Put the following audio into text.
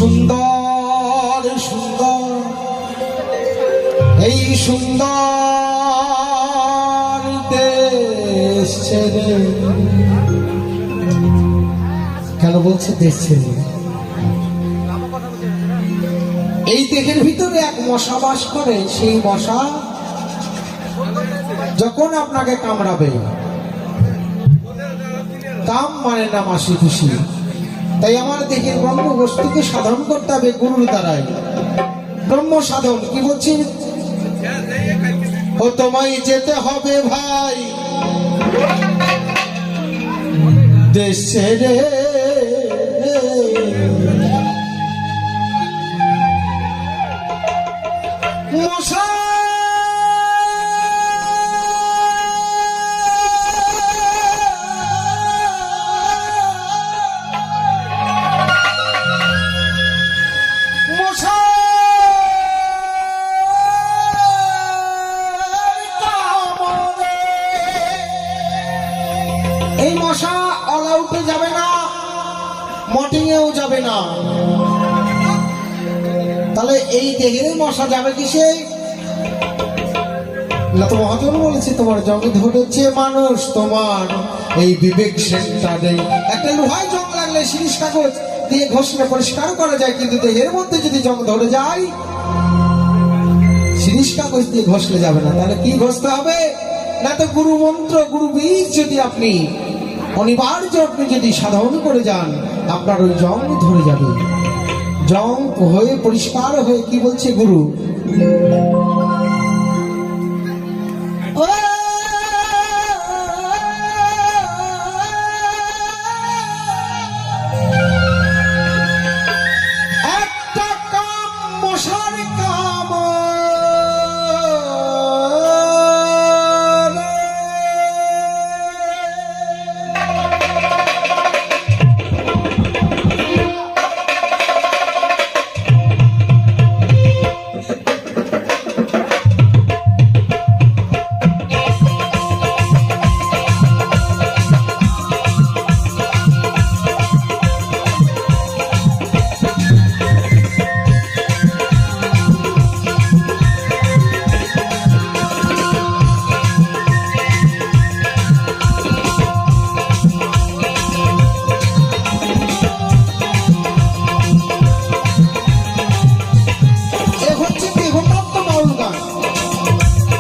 সুন্দর সুন্দর এই সুন্দর দেশ ছেড়ে, কেন বলছে দেশ ছেড়ে? এই দেহের ভিতরে এক মশা বাস করে, সেই মশা যখন আপনাকে কামড়াবে, কাম মানে না মাসি খুশি, তাই আমার দেহের ব্রহ্ম বস্তুকে সাধন করতে হবে গুরুর দ্বারাই। ব্রহ্ম সাধন কি বলছি? ও তোমায় যেতে হবে ভাই দেশ ছেড়ে, মশা এই মশা অল আউটে যাবে না, মটিংয়েও যাবে না, তাহলে এই দেহের মশা যাবে কিসে? না তো মহাজন বলেছে তোমার জঙ্গে ধরেছে মানুষ, তোমার এই বিবেক সেন্টারে একটা লোহায় জং লাগলে শিরিষ কাগজ দিয়ে ঘষলে পরিষ্কার করা যায়, কিন্তু দেহের মধ্যে যদি জং ধরে যায় শিরিষ কাগজ দিয়ে ঘষলে যাবে না। তাহলে কি ঘষতে হবে? না তো গুরু মন্ত্র গুরু বীজ যদি আপনি অনিবার্য আপনি যদি সাধন করে যান, আপনার ওই জং ধরে যাবে, জং হয়ে পরিষ্কার হয়ে কি বলছে গুরু?